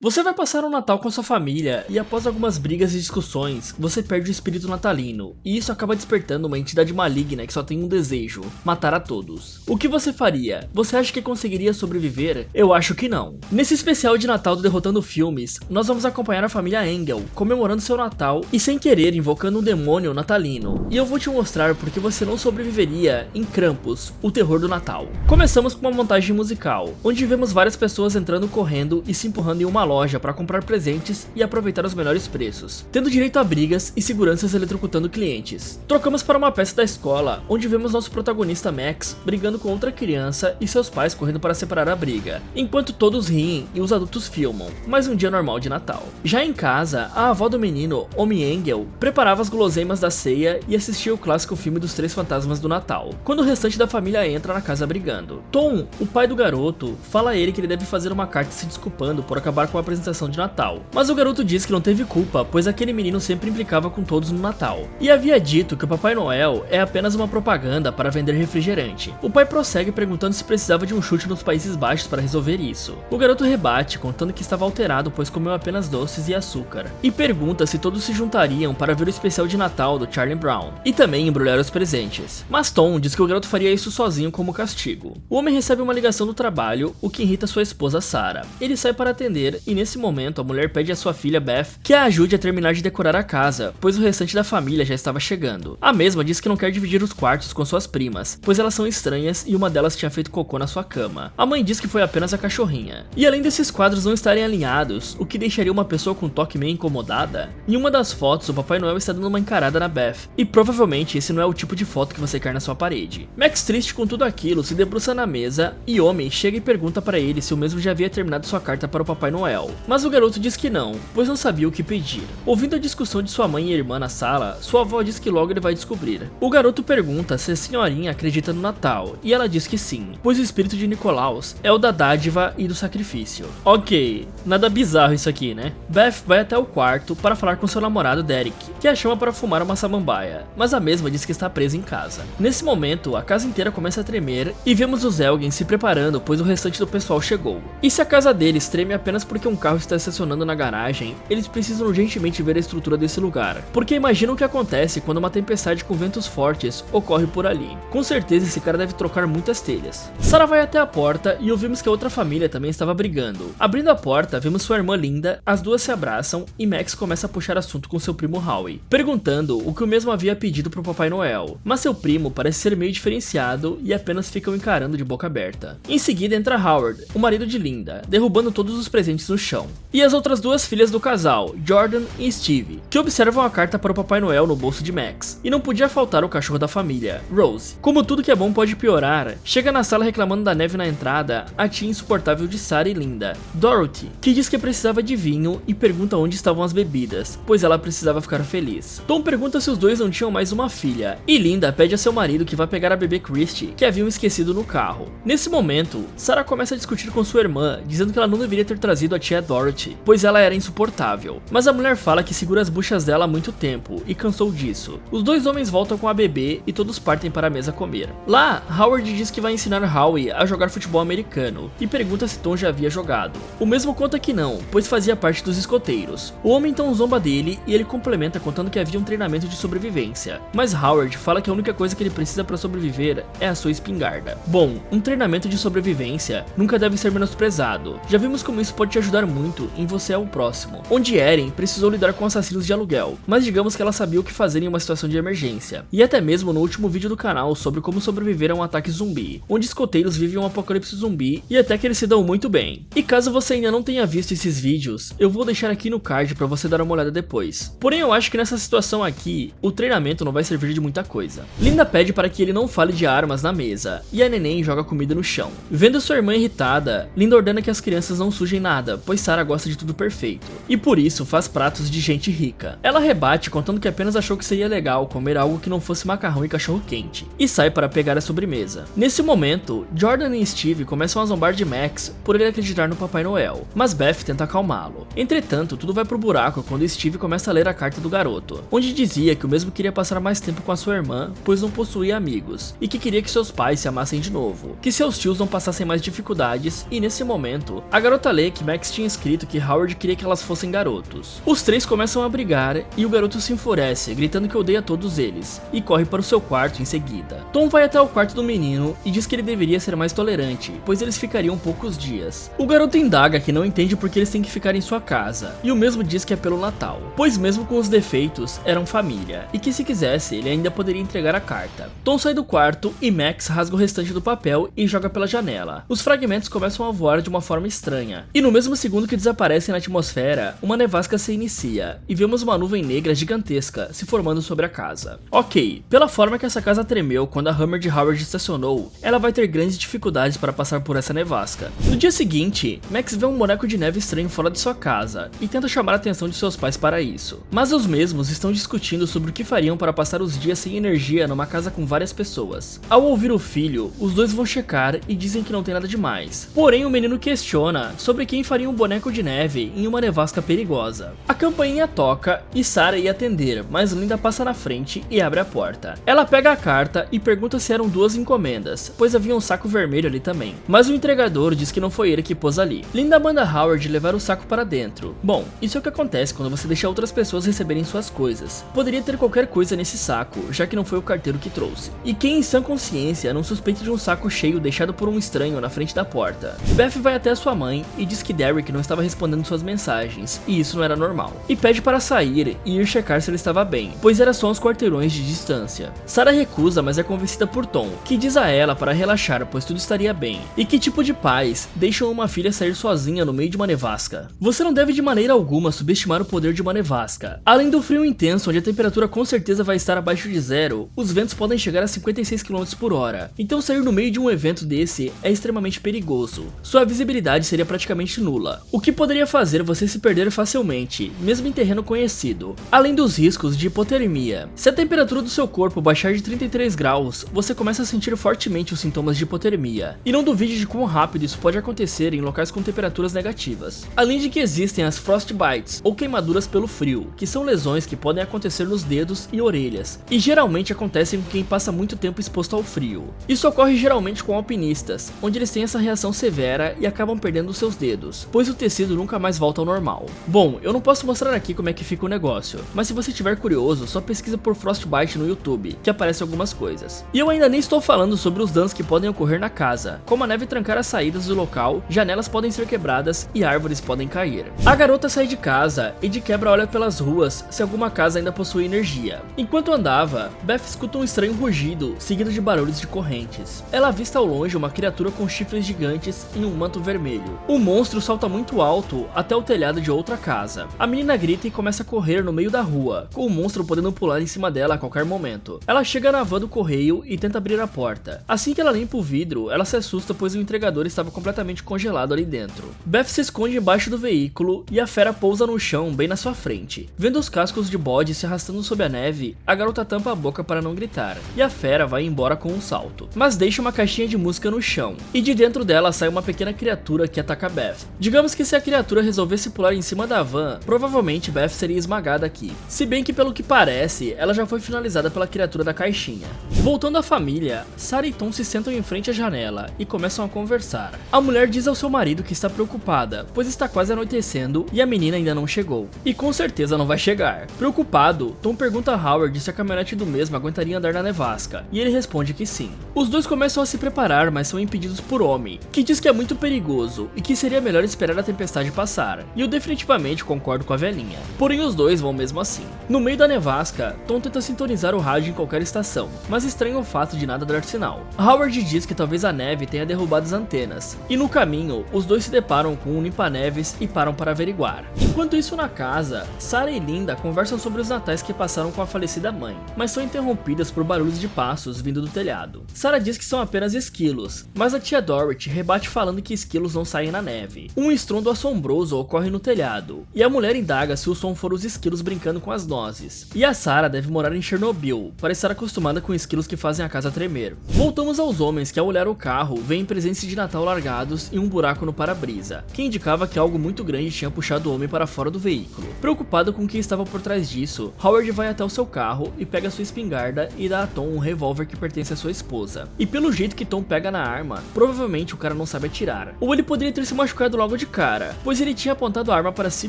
Você vai passar um Natal com a sua família e após algumas brigas e discussões, você perde o espírito natalino, e isso acaba despertando uma entidade maligna que só tem um desejo: matar a todos. O que você faria? Você acha que conseguiria sobreviver? Eu acho que não. Nesse especial de Natal do Derrotando Filmes, nós vamos acompanhar a família Engel comemorando seu Natal e sem querer invocando um demônio natalino. E eu vou te mostrar porque você não sobreviveria em Krampus, o terror do Natal. Começamos com uma montagem musical, onde vemos várias pessoas entrando correndo e se empurrando em uma loja para comprar presentes e aproveitar os melhores preços, tendo direito a brigas e seguranças eletrocutando clientes. Trocamos para uma peça da escola, onde vemos nosso protagonista Max brigando com outra criança e seus pais correndo para separar a briga, enquanto todos riem e os adultos filmam. Mais um dia normal de Natal. Já em casa, a avó do menino, Omi Engel, preparava as guloseimas da ceia e assistia o clássico filme dos Três Fantasmas do Natal, quando o restante da família entra na casa brigando. Tom, o pai do garoto, fala a ele que ele deve fazer uma carta se desculpando por acabar com a apresentação de Natal, mas o garoto diz que não teve culpa, pois aquele menino sempre implicava com todos no Natal, e havia dito que o Papai Noel é apenas uma propaganda para vender refrigerante. O pai prossegue perguntando se precisava de um chute nos Países Baixos para resolver isso. O garoto rebate, contando que estava alterado pois comeu apenas doces e açúcar, e pergunta se todos se juntariam para ver o especial de Natal do Charlie Brown, e também embrulhar os presentes. Mas Tom diz que o garoto faria isso sozinho como castigo. O homem recebe uma ligação do trabalho, o que irrita sua esposa Sarah. Ele sai para atender e nesse momento a mulher pede à sua filha Beth que a ajude a terminar de decorar a casa, pois o restante da família já estava chegando. A mesma diz que não quer dividir os quartos com suas primas, pois elas são estranhas e uma delas tinha feito cocô na sua cama. A mãe diz que foi apenas a cachorrinha. E além desses quadros não estarem alinhados, o que deixaria uma pessoa com um toque meio incomodada, em uma das fotos o Papai Noel está dando uma encarada na Beth, e provavelmente esse não é o tipo de foto que você quer na sua parede. Max, triste com tudo aquilo, se debruça na mesa e Homem chega e pergunta para ele se o mesmo já havia terminado sua carta para o Papai Noel, mas o garoto diz que não, pois não sabia o que pedir. Ouvindo a discussão de sua mãe e irmã na sala, sua avó diz que logo ele vai descobrir. O garoto pergunta se a senhorinha acredita no Natal, e ela diz que sim, pois o espírito de Nicolaus é o da dádiva e do sacrifício. Ok, nada bizarro isso aqui, né? Beth vai até o quarto para falar com seu namorado Derek, que a chama para fumar uma samambaia, mas a mesma diz que está presa em casa. Nesse momento, a casa inteira começa a tremer e vemos os Elgin se preparando, pois o restante do pessoal chegou. E se a casa deles treme apenas porque um carro está estacionando na garagem, eles precisam urgentemente ver a estrutura desse lugar, porque imaginam o que acontece quando uma tempestade com ventos fortes ocorre por ali. Com certeza esse cara deve trocar muitas telhas. Sarah vai até a porta e ouvimos que a outra família também estava brigando. Abrindo a porta, vemos sua irmã Linda, as duas se abraçam e Max começa a puxar assunto com seu primo Howie, perguntando o que o mesmo havia pedido pro Papai Noel, mas seu primo parece ser meio diferenciado e apenas ficam encarando de boca aberta. Em seguida entra Howard, o marido de Linda, derrubando todos os presentes no chão, e as outras duas filhas do casal, Jordan e Steve, que observam a carta para o Papai Noel no bolso de Max, e não podia faltar o cachorro da família, Rose. Como tudo que é bom pode piorar, chega na sala reclamando da neve na entrada a tia insuportável de Sarah e Linda, Dorothy, que diz que precisava de vinho e pergunta onde estavam as bebidas, pois ela precisava ficar feliz. Tom pergunta se os dois não tinham mais uma filha, e Linda pede a seu marido que vá pegar a bebê Christy, que haviam esquecido no carro. Nesse momento, Sarah começa a discutir com sua irmã, dizendo que ela não deveria ter trazido a tia Dorothy, pois ela era insuportável. Mas a mulher fala que segura as buchas dela há muito tempo e cansou disso. Os dois homens voltam com a bebê e todos partem para a mesa comer. Lá, Howard diz que vai ensinar Howie a jogar futebol americano e pergunta se Tom já havia jogado. O mesmo conta que não, pois fazia parte dos escoteiros. O homem então zomba dele e ele complementa contando que havia um treinamento de sobrevivência, mas Howard fala que a única coisa que ele precisa para sobreviver é a sua espingarda. Bom, um treinamento de sobrevivência nunca deve ser menosprezado. Já vimos como isso pode te ajudar muito em Você é o Próximo, onde Erin precisou lidar com assassinos de aluguel, mas digamos que ela sabia o que fazer em uma situação de emergência. E até mesmo no último vídeo do canal sobre como sobreviver a um ataque zumbi, onde escoteiros vivem um apocalipse zumbi e até que eles se dão muito bem. E caso você ainda não tenha visto esses vídeos, eu vou deixar aqui no card para você dar uma olhada depois. Porém eu acho que nessa situação aqui, o treinamento não vai servir de muita coisa. Linda pede para que ele não fale de armas na mesa, e a neném joga comida no chão. Vendo sua irmã irritada, Linda ordena que as crianças não sujem nada, pois Sarah gosta de tudo perfeito, e por isso faz pratos de gente rica. Ela rebate contando que apenas achou que seria legal comer algo que não fosse macarrão e cachorro quente, e sai para pegar a sobremesa. Nesse momento, Jordan e Steve começam a zombar de Max por ele acreditar no Papai Noel, mas Beth tenta acalmá-lo. Entretanto, tudo vai pro buraco quando Steve começa a ler a carta do garoto, onde dizia que o mesmo queria passar mais tempo com a sua irmã, pois não possuía amigos, e que queria que seus pais se amassem de novo, que seus tios não passassem mais dificuldades, e nesse momento, a garota lê que Max tinha escrito que Howard queria que elas fossem garotos. Os três começam a brigar e o garoto se enfurece, gritando que odeia todos eles, e corre para o seu quarto em seguida. Tom vai até o quarto do menino e diz que ele deveria ser mais tolerante, pois eles ficariam poucos dias. O garoto indaga que não entende porque eles têm que ficar em sua casa, e o mesmo diz que é pelo Natal, pois mesmo com os defeitos, eram família, e que se quisesse, ele ainda poderia entregar a carta. Tom sai do quarto e Max rasga o restante do papel e joga pela janela. Os fragmentos começam a voar de uma forma estranha, e no mesmo segundo que desaparecem na atmosfera, uma nevasca se inicia, e vemos uma nuvem negra gigantesca se formando sobre a casa. Ok, pela forma que essa casa tremeu quando a Hummer de Howard estacionou, ela vai ter grandes dificuldades para passar por essa nevasca. No dia seguinte, Max vê um boneco de neve estranho fora de sua casa, e tenta chamar a atenção de seus pais para isso. Mas os mesmos estão discutindo sobre o que fariam para passar os dias sem energia numa casa com várias pessoas. Ao ouvir o filho, os dois vão checar e dizem que não tem nada demais. Porém, o menino questiona sobre quem faria um boneco de neve em uma nevasca perigosa. A campainha toca e Sarah ia atender, mas Linda passa na frente e abre a porta. Ela pega a carta e pergunta se eram duas encomendas, pois havia um saco vermelho ali também. Mas o entregador diz que não foi ele que pôs ali. Linda manda Howard levar o saco para dentro. Bom, isso é o que acontece quando você deixa outras pessoas receberem suas coisas. Poderia ter qualquer coisa nesse saco, já que não foi o carteiro que trouxe. E quem em sã consciência não suspeita de um saco cheio deixado por um estranho na frente da porta? Beth vai até sua mãe e diz que Derek não estava respondendo suas mensagens, e isso não era normal. E pede para sair e ir checar se ele estava bem, pois era só uns quarteirões de distância. Sarah recusa, mas é convencida por Tom, que diz a ela para relaxar, pois tudo estaria bem. E que tipo de pais deixam uma filha sair sozinha no meio de uma nevasca? Você não deve de maneira alguma subestimar o poder de uma nevasca. Além do frio intenso, onde a temperatura com certeza vai estar abaixo de zero, os ventos podem chegar a 56 km por hora. Então sair no meio de um evento desse é extremamente perigoso. Sua visibilidade seria praticamente nula, o que poderia fazer você se perder facilmente, mesmo em terreno conhecido. Além dos riscos de hipotermia. Se a temperatura do seu corpo baixar de 33 graus, você começa a sentir fortemente os sintomas de hipotermia. E não duvide de quão rápido isso pode acontecer em locais com temperaturas negativas. Além de que existem as frostbites, ou queimaduras pelo frio, que são lesões que podem acontecer nos dedos e orelhas, e geralmente acontecem com quem passa muito tempo exposto ao frio. Isso ocorre geralmente com alpinistas, onde eles têm essa reação severa e acabam perdendo seus dedos, pois o tecido nunca mais volta ao normal. Bom, eu não posso mostrar aqui como é que fica o negócio, mas se você estiver curioso, só pesquisa por frostbite no YouTube, que aparecem algumas coisas. E eu ainda nem estou falando sobre os danos que podem ocorrer na casa, como a neve trancar as saídas do local, janelas podem ser quebradas e árvores podem cair. A garota sai de casa e de quebra olha pelas ruas se alguma casa ainda possui energia. Enquanto andava, Beth escuta um estranho rugido, seguido de barulhos de correntes. Ela avista ao longe uma criatura com chifres gigantes e um manto vermelho. O monstro salta muito alto até o telhado de outra casa. A menina grita e começa a correr no meio da rua, com o monstro podendo pular em cima dela a qualquer momento. Ela chega na van do correio e tenta abrir a porta. Assim que ela limpa o vidro, ela se assusta pois o entregador estava completamente congelado ali dentro. Beth se esconde embaixo do veículo e a fera pousa no chão bem na sua frente. Vendo os cascos de bode se arrastando sob a neve, a garota tampa a boca para não gritar, e a fera vai embora com um salto, mas deixa uma caixinha de música no chão, e de dentro dela sai uma pequena criatura que ataca Beth. Digamos que se a criatura resolvesse pular em cima da van, provavelmente Beth seria esmagada aqui, se bem que pelo que parece, ela já foi finalizada pela criatura da caixinha. Voltando à família, Sarah e Tom se sentam em frente à janela e começam a conversar. A mulher diz ao seu marido que está preocupada, pois está quase anoitecendo e a menina ainda não chegou, e com certeza não vai chegar. Preocupado, Tom pergunta a Howard se a caminhonete do mesmo aguentaria andar na nevasca, e ele responde que sim. Os dois começam a se preparar, mas são impedidos por Omi, que diz que é muito perigoso e que seria melhor esperar a tempestade passar, e eu definitivamente concordo com a velhinha. Porém os dois vão mesmo assim. No meio da nevasca, Tom tenta sintonizar o rádio em qualquer estação, mas estranha o fato de nada dar sinal. Howard diz que talvez a neve tenha derrubado as antenas, e no caminho, os dois se deparam com um limpa-neves e param para averiguar. Enquanto isso na casa, Sarah e Linda conversam sobre os natais que passaram com a falecida mãe, mas são interrompidas por barulhos de passos vindo do telhado. Sarah diz que são apenas esquilos, mas a tia Dorothy rebate falando que esquilos não saem na neve. Um estrondo assombroso ocorre no telhado, e a mulher indaga se o som for os esquilos brincando com as nozes. E a Sarah deve morar em Chernobyl, para estar acostumada com esquilos que fazem a casa tremer. Voltamos aos homens que ao olhar o carro, veem presentes de Natal largados e um buraco no para-brisa, que indicava que algo muito grande tinha puxado o homem para fora do veículo. Preocupado com o que estava por trás disso, Howard vai até o seu carro e pega sua espingarda e dá a Tom um revólver que pertence à sua esposa. E pelo jeito que Tom pega na arma, provavelmente o cara não sabe atirar, ou ele poderia ter se machucado logo logo de cara, pois ele tinha apontado a arma para si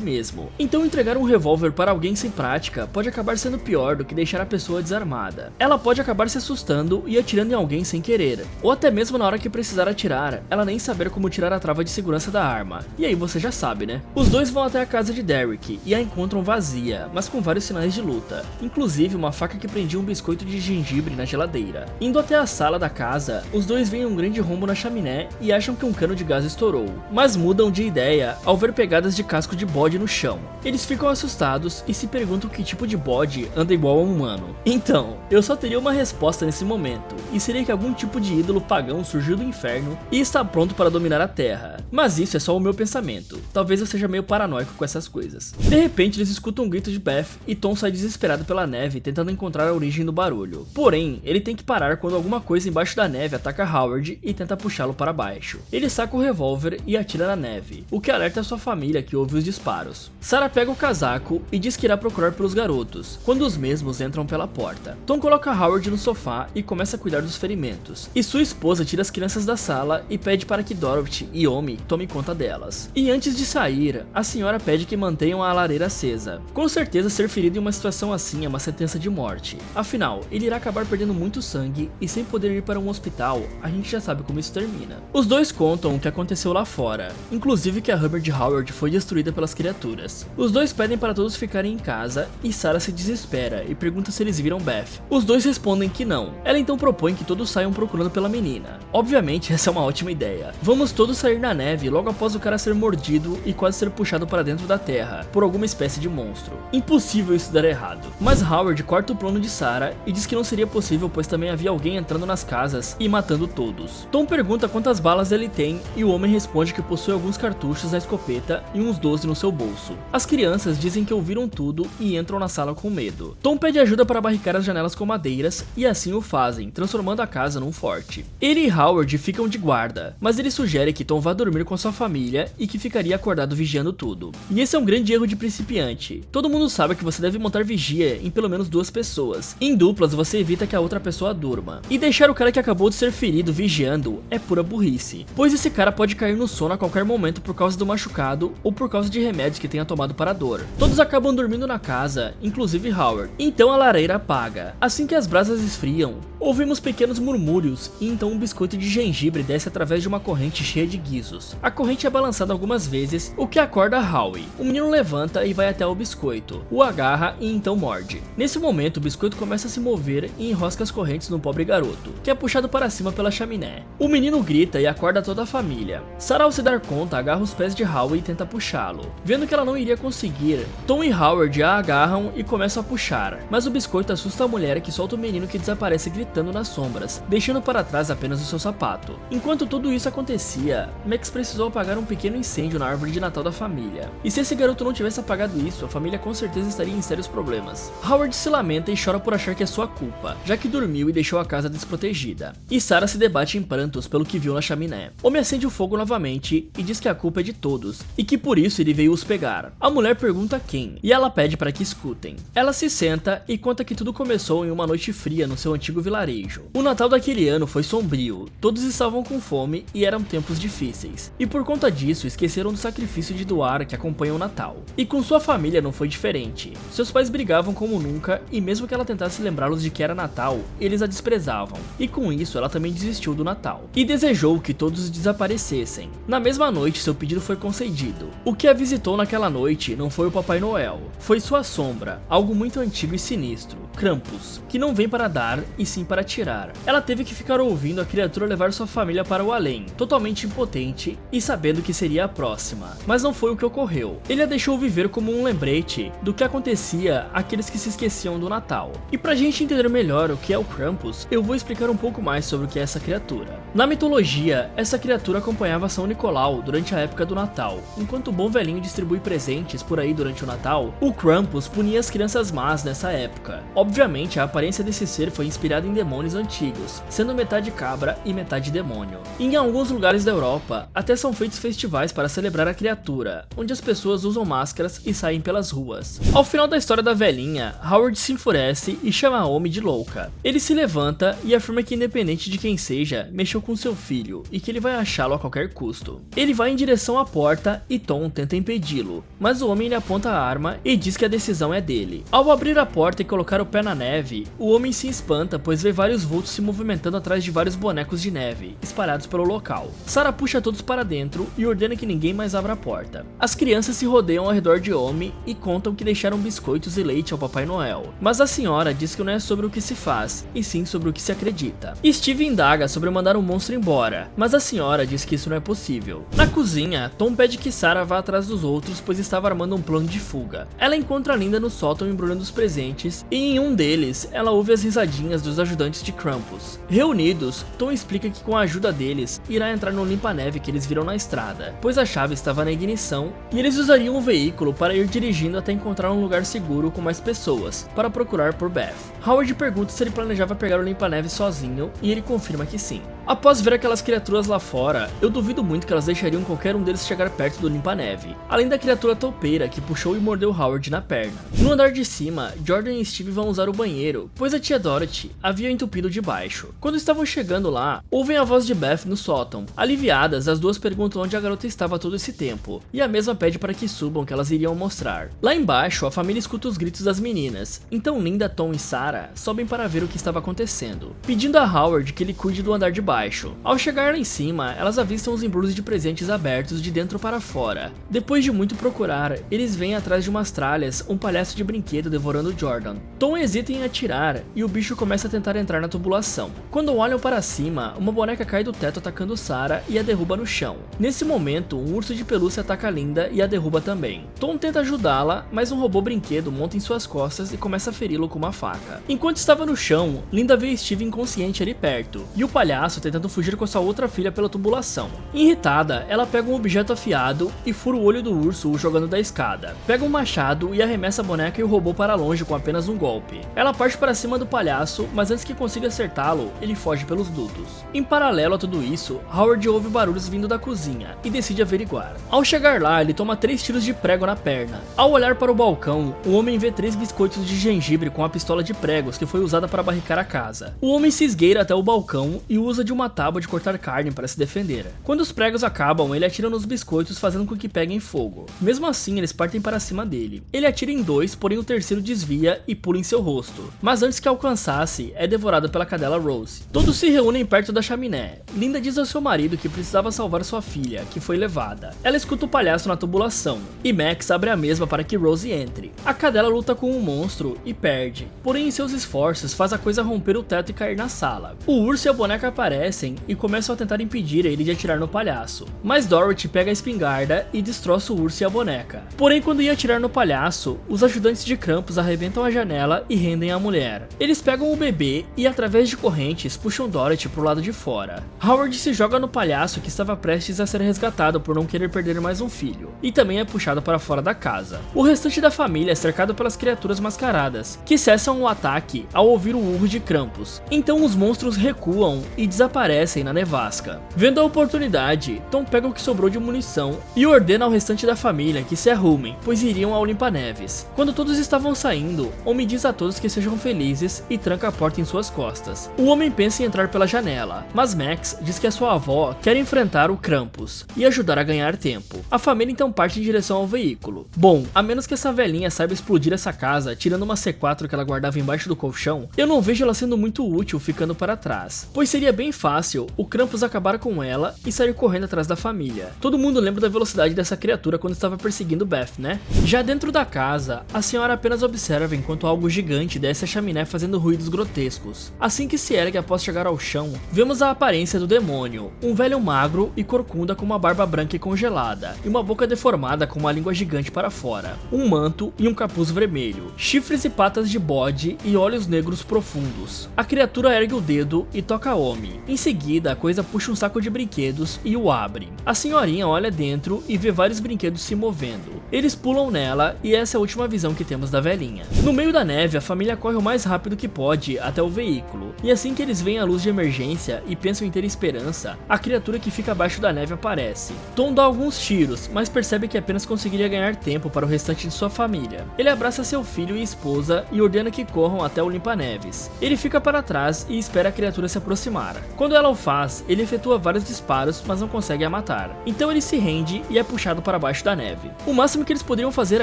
mesmo. Então entregar um revólver para alguém sem prática pode acabar sendo pior do que deixar a pessoa desarmada. Ela pode acabar se assustando e atirando em alguém sem querer, ou até mesmo na hora que precisar atirar, ela nem saber como tirar a trava de segurança da arma. E aí você já sabe, né? Os dois vão até a casa de Derek e a encontram vazia, mas com vários sinais de luta, inclusive uma faca que prendia um biscoito de gengibre na geladeira. Indo até a sala da casa, os dois veem um grande rombo na chaminé e acham que um cano de gás estourou, mas mudam de ideia ao ver pegadas de casco de bode no chão. Eles ficam assustados e se perguntam que tipo de bode anda igual a um humano. Então, eu só teria uma resposta nesse momento, e seria que algum tipo de ídolo pagão surgiu do inferno e está pronto para dominar a Terra. Mas isso é só o meu pensamento, talvez eu seja meio paranoico com essas coisas. De repente eles escutam um grito de Beth e Tom sai desesperado pela neve tentando encontrar a origem do barulho. Porém, ele tem que parar quando alguma coisa embaixo da neve ataca Howard e tenta puxá-lo para baixo. Ele saca o revólver e atira na neve, o que alerta sua família que ouve os disparos. Sarah pega o casaco e diz que irá procurar pelos garotos, quando os mesmos entram pela porta. Tom coloca Howard no sofá e começa a cuidar dos ferimentos, e sua esposa tira as crianças da sala e pede para que Dorothy e Omi tomem conta delas. E antes de sair, a senhora pede que mantenham a lareira acesa. Com certeza ser ferido em uma situação assim é uma sentença de morte, afinal, ele irá acabar perdendo muito sangue e sem poder ir para um hospital, a gente já sabe como isso termina. Os dois contam o que aconteceu lá fora, inclusive que a Hummer de Howard foi destruída pelas criaturas. Os dois pedem para todos ficarem em casa e Sarah se desespera e pergunta se eles viram Beth. Os dois respondem que não. Ela então propõe que todos saiam procurando pela menina. Obviamente essa é uma ótima ideia. Vamos todos sair na neve logo após o cara ser mordido e quase ser puxado para dentro da terra por alguma espécie de monstro. Impossível isso dar errado. Mas Howard corta o plano de Sarah e diz que não seria possível, pois também havia alguém entrando nas casas e matando todos. Tom pergunta quantas balas ele tem e o homem responde que possui alguns cartuchos na escopeta e uns 12 no seu bolso. As crianças dizem que ouviram tudo e entram na sala com medo. Tom pede ajuda para barricar as janelas com madeiras e assim o fazem, transformando a casa num forte. Ele e Howard ficam de guarda, mas ele sugere que Tom vá dormir com sua família e que ficaria acordado vigiando tudo. E esse é um grande erro de principiante. Todo mundo sabe que você deve montar vigia em pelo menos 2 pessoas. Em duplas você evita que a outra pessoa durma. E deixar o cara que acabou de ser ferido vigiando é pura burrice, pois esse cara pode cair no sono a qualquer momento por causa do machucado ou por causa de remédios que tenha tomado para a dor. Todos acabam dormindo na casa, inclusive Howard. Então a lareira apaga. Assim que as brasas esfriam, ouvimos pequenos murmúrios e então um biscoito de gengibre desce através de uma corrente cheia de guizos. A corrente é balançada algumas vezes, o que acorda Howie. O menino levanta e vai até o biscoito, o agarra e então morde. Nesse momento o biscoito começa a se mover e enrosca as correntes no pobre garoto, que é puxado para cima pela chaminé. O menino grita e acorda toda a família. Sarah, ao se dar conta, agarra os pés de Howie e tenta puxá-lo. Vendo que ela não iria conseguir, Tom e Howard a agarram e começam a puxar, mas o biscoito assusta a mulher, que solta o menino, que desaparece gritando nas sombras, deixando para trás apenas o seu sapato. Enquanto tudo isso acontecia, Max precisou apagar um pequeno incêndio na árvore de Natal da família. E se esse garoto não tivesse apagado isso, a família com certeza estaria em sérios problemas. Howard se lamenta e chora por achar que é sua culpa, já que dormiu e deixou a casa desprotegida. E Sarah se debate em prantos pelo que viu na chaminé. Homem acende o fogo novamente e diz que a culpa é de todos, e que por isso ele veio os pegar. A mulher pergunta quem, e ela pede para que escutem. Ela se senta e conta que tudo começou em uma noite fria no seu antigo vilarejo. O Natal daquele ano foi sombrio, todos estavam com fome e eram tempos difíceis. E por conta disso, esqueceram do sacrifício de doar que acompanha o Natal. E com sua família não foi diferente. Seus pais brigavam como nunca, e mesmo que ela tentasse lembrá-los de que era Natal, eles a desprezavam. E com isso, ela também desistiu do Natal. E desejou que todos desaparecessem. Na mesma noite, seu pedido foi concedido. O que a visitou naquela noite não foi o Papai Noel, foi sua sombra, algo muito antigo e sinistro, Krampus, que não vem para dar e sim para tirar. Ela teve que ficar ouvindo a criatura levar sua família para o além, totalmente impotente e sabendo que seria a próxima. Mas não foi o que ocorreu. Ele a deixou viver como um lembrete do que acontecia àqueles que se esqueciam do Natal. E pra gente entender melhor o que é o Krampus, eu vou explicar um pouco mais sobre o que é essa criatura. Na mitologia, essa criatura acompanhava São Nicolau durante a época do Natal. Enquanto o bom velhinho distribui presentes por aí durante o Natal, o Krampus punia as crianças más nessa época. Obviamente, a aparência desse ser foi inspirada em demônios antigos, sendo metade cabra e metade demônio. Em alguns lugares da Europa, até são feitos festivais para celebrar a criatura, onde as pessoas usam máscaras e saem pelas ruas. Ao final da história da velhinha, Howard se enfurece e chama a Omi de louca. Ele se levanta e afirma que independente de quem seja, mexeu com seu filho e que ele vai achá-lo a qualquer custo. Ele vai em direção à porta e Tom tenta impedi-lo, mas o homem lhe aponta a arma e diz que a decisão é dele. Ao abrir a porta e colocar o pé na neve, o homem se espanta pois vê vários vultos se movimentando atrás de vários bonecos de neve, espalhados pelo local. Sarah puxa todos para dentro e ordena que ninguém mais abra a porta. As crianças se rodeiam ao redor de Omi e contam que deixaram biscoitos e leite ao Papai Noel, mas a senhora diz que não é sobre o que se faz, e sim sobre o que se acredita. Steve indaga sobre mandar o monstro embora, mas a senhora diz que isso não é possível. Na cozinha, Tom pede que Sarah vá atrás dos outros pois estava armando um plano de fuga. Ela encontra Linda no sótão embrulhando os presentes, e em um deles, ela ouve as risadinhas dos ajudantes de Krampus. Reunidos, Tom explica que com a ajuda deles, irá entrar no limpa-neve que eles viram na estrada, pois a chave estava na ignição, e eles usariam o veículo para ir dirigindo até encontrar um lugar seguro com mais pessoas, para procurar por Beth. Howard pergunta se ele planejava pegar o limpa-neve sozinho, e ele confirma que sim. Após ver aquelas criaturas lá fora, eu duvido muito que elas deixariam qualquer um deles chegar perto do limpa-neve, além da criatura toupeira que puxou e mordeu Howard na perna. No andar de cima, Jordan e Steve vão usar o banheiro, pois a tia Dorothy havia entupido de baixo. Quando estavam chegando lá, ouvem a voz de Beth no sótão. Aliviadas, as duas perguntam onde a garota estava todo esse tempo, e a mesma pede para que subam que elas iriam mostrar. Lá embaixo, a família escuta os gritos das meninas, então Linda, Tom e Sarah sobem para ver o que estava acontecendo, pedindo a Howard que ele cuide do andar de baixo. Ao chegar lá em cima, elas avistam os embrulhos de presentes abertos de dentro para fora. Depois de muito procurar, eles veem atrás de umas tralhas um palhaço de brinquedo devorando Jordan. Tom hesita em atirar e o bicho começa a tentar entrar na tubulação. Quando olham para cima, uma boneca cai do teto atacando Sarah e a derruba no chão. Nesse momento, um urso de pelúcia ataca Linda e a derruba também. Tom tenta ajudá-la, mas um robô brinquedo monta em suas costas e começa a feri-lo com uma faca. Enquanto estava no chão, Linda vê Steve inconsciente ali perto, e o palhaço tentando fugir com sua outra filha pela tubulação. Irritada, ela pega um objeto afiado e fura o olho do urso o jogando da escada. Pega um machado e arremessa a boneca e o robô para longe com apenas um golpe. Ela parte para cima do palhaço, mas antes que consiga acertá-lo, ele foge pelos dutos. Em paralelo a tudo isso, Howard ouve barulhos vindo da cozinha e decide averiguar. Ao chegar lá, ele toma 3 tiros de prego na perna. Ao olhar para o balcão, o homem vê 3 biscoitos de gengibre com a pistola de pregos que foi usada para barricar a casa. O homem se esgueira até o balcão e usa de uma tábua de cortar carne para se defender. Quando os pregos acabam, ele atira nos biscoitos fazendo com que peguem fogo. Mesmo assim, eles partem para cima dele. Ele atira em 2, porém o terceiro desvia e pula em seu rosto. Mas antes que alcançasse, é devorado pela cadela Rose. Todos se reúnem perto da chaminé. Linda diz ao seu marido que precisava salvar sua filha, que foi levada. Ela escuta o palhaço na tubulação, e Max abre a mesma para que Rose entre. A cadela luta com um monstro e perde, porém em seus esforços faz a coisa romper o teto e cair na sala. O urso e a boneca aparecem e começam a tentar impedir ele de atirar no palhaço, mas Dorothy pega a espingarda e destroça o urso e a boneca. Porém, quando ia atirar no palhaço, os ajudantes de Krampus arrebentam a janela e rendem a mulher. Eles pegam o bebê e, através de correntes, puxam Dorothy pro lado de fora. Howard se joga no palhaço que estava prestes a ser resgatado por não querer perder mais um filho, e também é puxado para fora da casa. O restante da família é cercado pelas criaturas mascaradas, que cessam o ataque ao ouvir o urro de Krampus. Então os monstros recuam e desaparecem na nevasca. Vendo a oportunidade, Tom pega o que sobrou de munição e ordena ao restante da família que se arrumem, pois iriam ao limpa-neves. Quando todos estavam saindo, Omi diz a todos que sejam felizes e tranca a porta em suas costas. O homem pensa em entrar pela janela, mas Max diz que a sua avó quer enfrentar o Krampus e ajudar a ganhar tempo. A família então parte em direção ao veículo. Bom, a menos que essa velhinha saiba explodir essa casa tirando uma C4 que ela guardava embaixo do colchão, eu não vejo ela sendo muito útil ficando para trás, pois seria bem fácil o Krampus acabar com ela e sair correndo atrás da família. Todo mundo lembra da velocidade dessa criatura quando estava perseguindo Beth, né? Já dentro da casa, a senhora apenas observa enquanto algo gigante desce a chaminé fazendo ruídos grotescos. Assim que se ergue após chegar ao chão, vemos a aparência do demônio, um velho magro e corcunda com uma barba branca e congelada, e uma boca deformada com uma língua gigante para fora, um manto e um capuz vermelho, chifres e patas de bode e olhos negros profundos. A criatura ergue o dedo e toca a Omi. Em seguida, a coisa puxa um saco de brinquedos e o abre. A senhorinha olha dentro e vê vários brinquedos se movendo. Eles pulam nela e essa é a última visão que temos da velhinha. No meio da neve, a família corre o mais rápido que pode até o veículo. E assim que eles veem a luz de emergência e pensam em ter esperança, a criatura que fica abaixo da neve aparece. Tom dá alguns tiros, mas percebe que apenas conseguiria ganhar tempo para o restante de sua família. Ele abraça seu filho e esposa e ordena que corram até o limpa-neves. Ele fica para trás e espera a criatura se aproximar. Quando ela o faz, ele efetua vários disparos, mas não consegue a matar. Então ele se rende e é puxado para baixo da neve. O máximo que eles poderiam fazer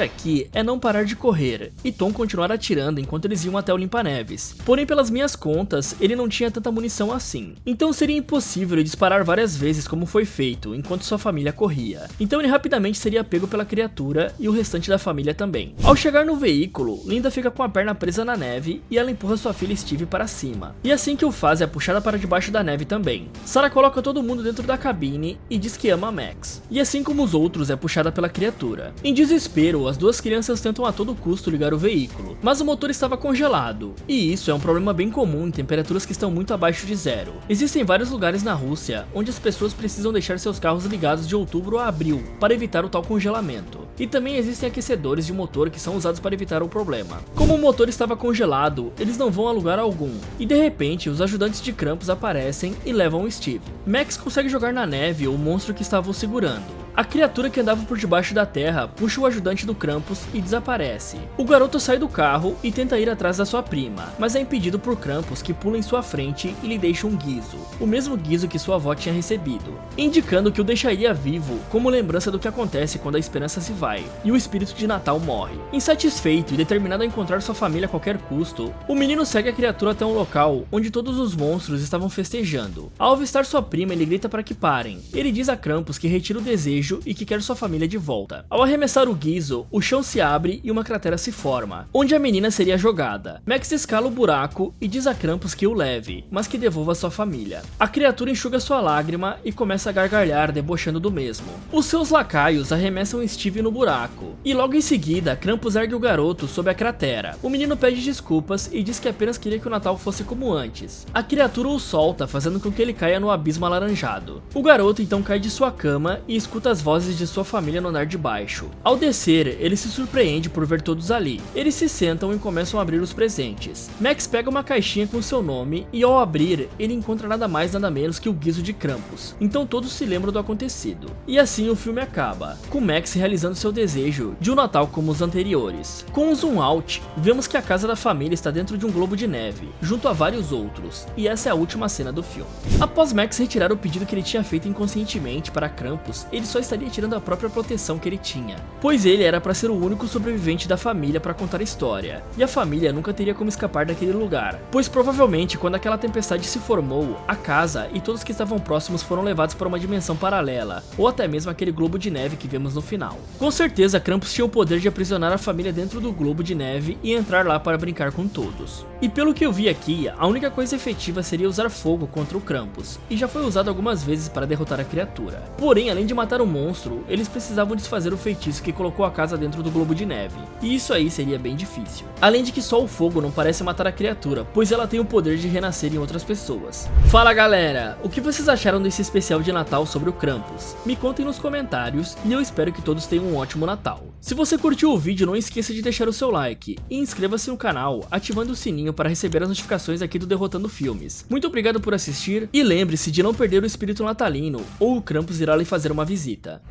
aqui é não parar de correr, e Tom continuar atirando enquanto eles iam até o limpa-neves. Porém, pelas minhas contas, ele não tinha tanta munição assim. Então seria impossível ele disparar várias vezes como foi feito, enquanto sua família corria. Então ele rapidamente seria pego pela criatura e o restante da família também. Ao chegar no veículo, Linda fica com a perna presa na neve e ela empurra sua filha Steve para cima. E assim que o faz, é puxada para debaixo da neve também. Sarah coloca todo mundo dentro da cabine e diz que ama Max. E assim como os outros, é puxada pela criatura. Em desespero, as duas crianças tentam a todo custo ligar o veículo, mas o motor estava congelado. E isso é um problema bem comum em temperaturas que estão muito abaixo de zero. Existem vários lugares na Rússia onde as pessoas precisam deixar seus carros ligados de outubro a abril para evitar o tal congelamento. E também existem aquecedores de motor que são usados para evitar o problema. Como o motor estava congelado, eles não vão a lugar algum. E de repente, os ajudantes de Krampus aparecem e levam o Steve. Max consegue jogar na neve o monstro que estava o segurando. A criatura que andava por debaixo da terra puxa o ajudante do Krampus e desaparece. O garoto sai do carro e tenta ir atrás da sua prima, mas é impedido por Krampus, que pula em sua frente e lhe deixa um guizo, o mesmo guizo que sua avó tinha recebido, indicando que o deixaria vivo como lembrança do que acontece quando a esperança se vai e o espírito de Natal morre. Insatisfeito e determinado a encontrar sua família a qualquer custo, o menino segue a criatura até um local onde todos os monstros estavam festejando. Ao avistar sua prima, ele grita para que parem. Ele diz a Krampus que retira o desejo e que quer sua família de volta. Ao arremessar o guizo, o chão se abre e uma cratera se forma, onde a menina seria jogada. Max escala o buraco e diz a Krampus que o leve, mas que devolva sua família. A criatura enxuga sua lágrima e começa a gargalhar, debochando do mesmo. Os seus lacaios arremessam Steve no buraco, e logo em seguida, Krampus ergue o garoto sob a cratera. O menino pede desculpas e diz que apenas queria que o Natal fosse como antes. A criatura o solta, fazendo com que ele caia no abismo alaranjado. O garoto então cai de sua cama e escuta as vozes de sua família no andar de baixo. Ao descer, ele se surpreende por ver todos ali. Eles se sentam e começam a abrir os presentes. Max pega uma caixinha com seu nome e ao abrir, ele encontra nada mais nada menos que o guizo de Krampus. Então todos se lembram do acontecido. E assim o filme acaba, com Max realizando seu desejo de um Natal como os anteriores. Com um zoom out, vemos que a casa da família está dentro de um globo de neve, junto a vários outros, e essa é a última cena do filme. Após Max retirar o pedido que ele tinha feito inconscientemente para Krampus, ele só estaria tirando a própria proteção que ele tinha, pois ele era para ser o único sobrevivente da família para contar a história, e a família nunca teria como escapar daquele lugar, pois provavelmente quando aquela tempestade se formou, a casa e todos que estavam próximos foram levados para uma dimensão paralela, ou até mesmo aquele globo de neve que vemos no final. Com certeza Krampus tinha o poder de aprisionar a família dentro do globo de neve e entrar lá para brincar com todos. E pelo que eu vi aqui, a única coisa efetiva seria usar fogo contra o Krampus, e já foi usado algumas vezes para derrotar a criatura. Porém, além de matar o monstro, eles precisavam desfazer o feitiço que colocou a casa dentro do globo de neve, e isso aí seria bem difícil. Além de que só o fogo não parece matar a criatura, pois ela tem o poder de renascer em outras pessoas. Fala galera, o que vocês acharam desse especial de Natal sobre o Krampus? Me contem nos comentários e eu espero que todos tenham um ótimo Natal. Se você curtiu o vídeo, não esqueça de deixar o seu like e inscreva-se no canal, ativando o sininho para receber as notificações aqui do Derrotando Filmes. Muito obrigado por assistir e lembre-se de não perder o espírito natalino ou o Krampus irá lhe fazer uma visita.